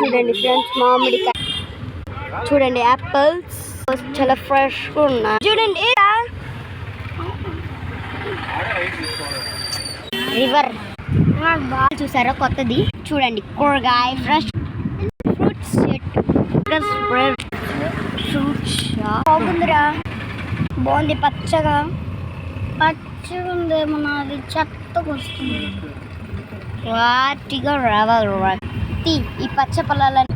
చూడండి ఫ్రెండ్స్, మామిడికాయ చూడండి, యాపిల్స్ చాలా ఫ్రెష్ గా ఉన్నాయి. చూడండి రివర్ బాగా చూసారా కొత్తది. చూడండి కూరగాయ ఫ్రెష్ ఫ్రూట్స్ ఫ్రూట్స్ బాగుందిరా, బాగుంది పచ్చగా ఉందేమో, నాది చెత్తగా వస్తుంది. వాటిగా రావాలి ఈ పచ్చ పొలాలని